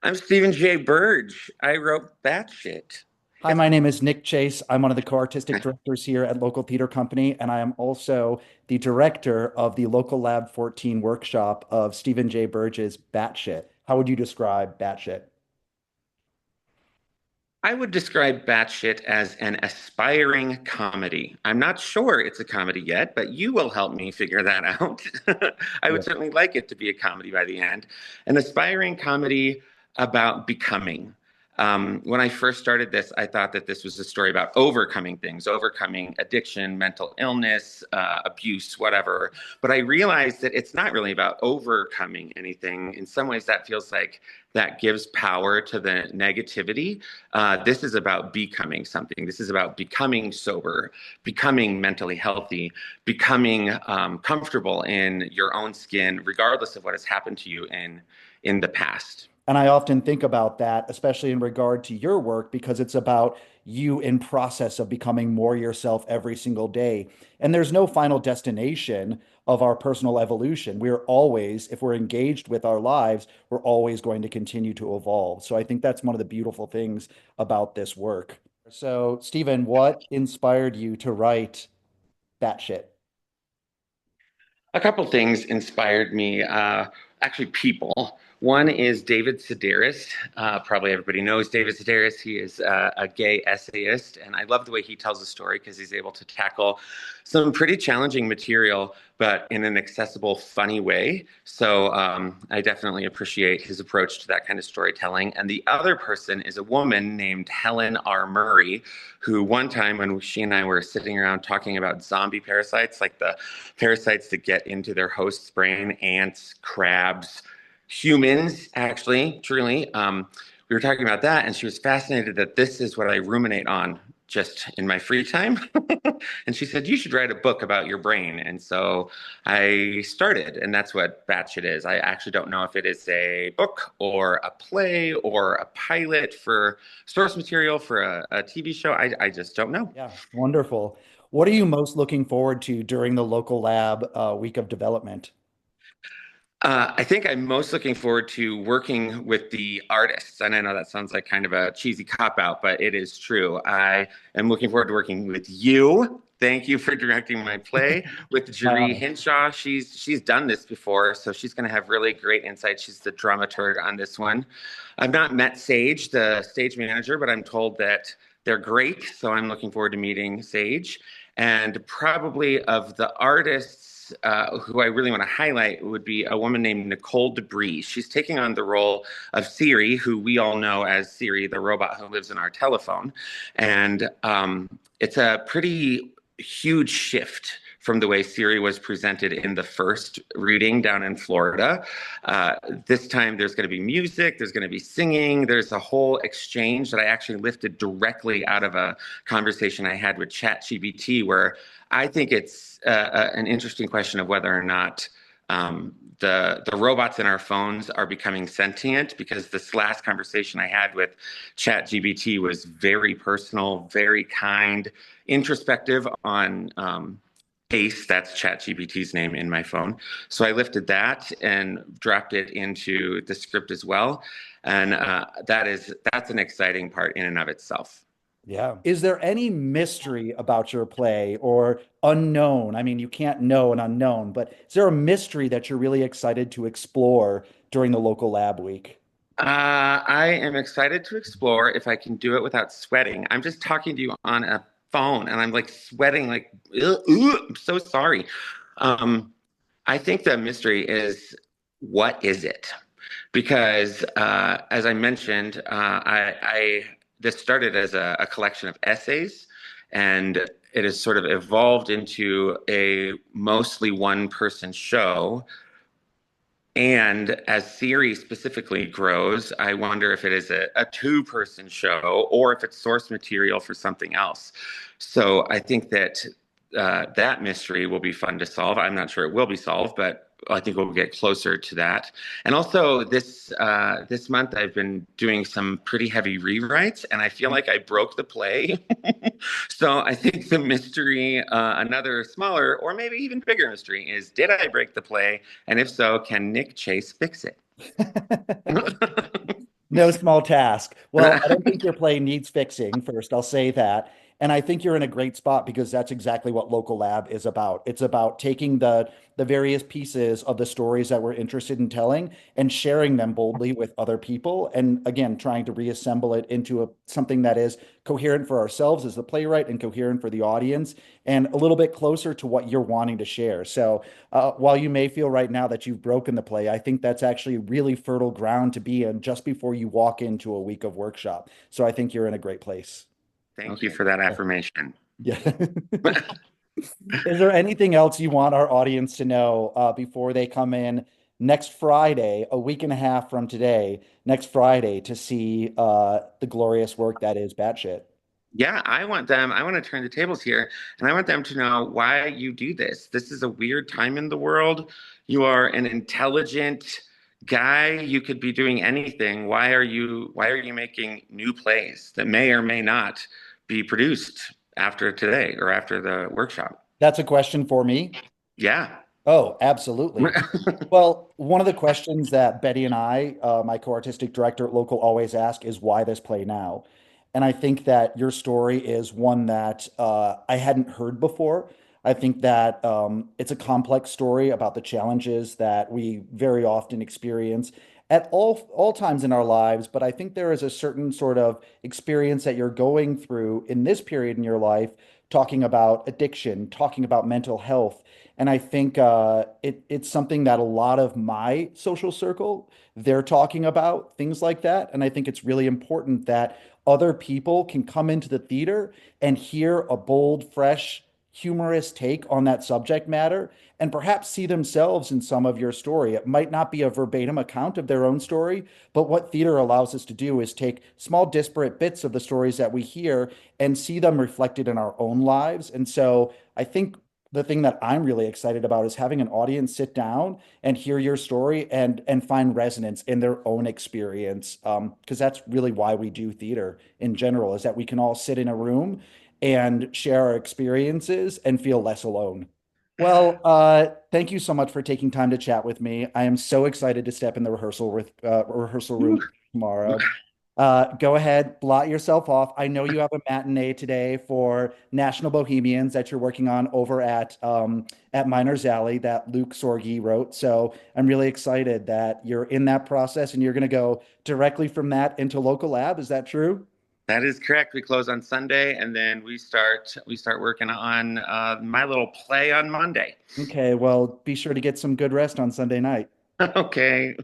I'm Stephen J. Burge. I wrote Batshit. Hi, my name is Nick Chase. I'm one of the co-artistic directors here at local theater company, and I am also the director of the local Lab 14 workshop of Stephen J. Burge's Batshit. How would you describe Batshit? I would describe Batshit as an aspiring comedy. I'm not sure it's a comedy yet, but you will help me figure that out. I Yeah. would certainly like it to be a comedy by the end. An aspiring comedy about becoming. When I first started this, I thought that this was a story about overcoming things, overcoming addiction, mental illness, abuse, whatever. But I realized that it's not really about overcoming anything. In some ways, that feels like that gives power to the negativity. This is about becoming something. This is about becoming sober, becoming mentally healthy, becoming comfortable in your own skin, regardless of what has happened to you in the past. And I often think about that, especially in regard to your work, because it's about you in process of becoming more yourself every single day. And there's no final destination of our personal evolution. We're always, if we're engaged with our lives, we're always going to continue to evolve. So I think that's one of the beautiful things about this work. So, Stephen, what inspired you to write Batshit? A couple things inspired me. Actually, people. One is David Sedaris. Probably everybody knows David Sedaris. He is a gay essayist, and I love the way he tells a story because he's able to tackle some pretty challenging material, but in an accessible, funny way. So I definitely appreciate his approach to that kind of storytelling. And the other person is a woman named Helen R. Murray, who one time when she and I were sitting around talking about zombie parasites, like the parasites that get into their host's brain, ants, crabs, humans, actually, truly. We were talking about that, and she was fascinated that this is what I ruminate on just in my free time. And she said, you should write a book about your brain. And so I started, and that's what Batshit is. I actually don't know if it is a book or a play or a pilot for source material for a TV show. I just don't know. Yeah, wonderful. What are you most looking forward to during the local lab week of development? I think I'm most looking forward to working with the artists. And I know that sounds like kind of a cheesy cop out, but it is true. I am looking forward to working with you. Thank you for directing my play with My Jeree honor. Hinshaw. She's done this before, so she's going to have really great insight. She's the dramaturg on this one. I've not met Sage, the stage manager, but I'm told that they're great. So I'm looking forward to meeting Sage. And probably of the artists who I really want to highlight would be a woman named Nicole Debris. She's taking on the role of Siri, who we all know as Siri, the robot who lives in our telephone. And it's a pretty huge shift from the way Siri was presented in the first reading down in Florida. This time there's going to be music, there's going to be singing, there's a whole exchange that I actually lifted directly out of a conversation I had with ChatGPT, where I think it's an interesting question of whether or not the robots in our phones are becoming sentient, because this last conversation I had with ChatGPT was very personal, very kind, introspective on Ace, that's ChatGPT's name in my phone. So I lifted that and dropped it into the script as well, and that's an exciting part in and of itself. Yeah. Is there any mystery about your play or unknown? I mean, you can't know an unknown, but is there a mystery that you're really excited to explore during the local lab week? I am excited to explore if I can do it without sweating. I'm just talking to you on a phone and I'm like sweating, like, I'm so sorry. Um, I think the mystery is, what is it? Because as I mentioned, this started as a collection of essays, and it has sort of evolved into a mostly one-person show. And as Siri specifically grows, I wonder if it is a two-person show or if it's source material for something else. So I think that that mystery will be fun to solve. I'm not sure it will be solved, but I think we'll get closer to that. And also this month I've been doing some pretty heavy rewrites, and I feel like I broke the play. So I think the mystery, another smaller or maybe even bigger mystery, is, did I break the play? And if so, can Nick Chase fix it? No small task. Well, I don't think your play needs fixing first. I'll say that. And I think you're in a great spot because that's exactly what Local Lab is about. It's about taking the various pieces of the stories that we're interested in telling and sharing them boldly with other people. And again, trying to reassemble it into something that is coherent for ourselves as the playwright and coherent for the audience and a little bit closer to what you're wanting to share. So while you may feel right now that you've broken the play, I think that's actually really fertile ground to be in just before you walk into a week of workshop. So I think you're in a great place. Thank you Okay. for that affirmation. Yeah. Is there anything else you want our audience to know before they come in next Friday, a week and a half from today, next Friday, to see the glorious work that is Batshit? Yeah, I want to turn the tables here, and I want them to know why you do this. This is a weird time in the world. You are an intelligent guy. You could be doing anything. Why are you making new plays that may or may not be produced after today or after the workshop? That's a question for me. Yeah. Oh, absolutely. Well, one of the questions that Betty and I, my co-artistic director at Local, always ask is why this play now? And I think that your story is one that I hadn't heard before. I think that it's a complex story about the challenges that we very often experience at all times in our lives. But I think there is a certain sort of experience that you're going through in this period in your life, talking about addiction, talking about mental health. And I think it's something that a lot of my social circle, they're talking about things like that. And I think it's really important that other people can come into the theater and hear a bold, fresh, humorous take on that subject matter and perhaps see themselves in some of your story. It might not be a verbatim account of their own story, but what theater allows us to do is take small, disparate bits of the stories that we hear and see them reflected in our own lives. And so I think the thing that I'm really excited about is having an audience sit down and hear your story and find resonance in their own experience. Because that's really why we do theater in general, is that we can all sit in a room and share our experiences and feel less alone. Well, thank you so much for taking time to chat with me. I am so excited to step in the rehearsal room tomorrow. Go ahead, blot yourself off. I know you have a matinee today for National Bohemians that you're working on over at Miners Alley that Luke Sorgi wrote. So I'm really excited that you're in that process and you're going to go directly from that into Local Lab. Is that true? That is correct. We close on Sunday, and then we start working on my little play on Monday. Okay, well, be sure to get some good rest on Sunday night. Okay.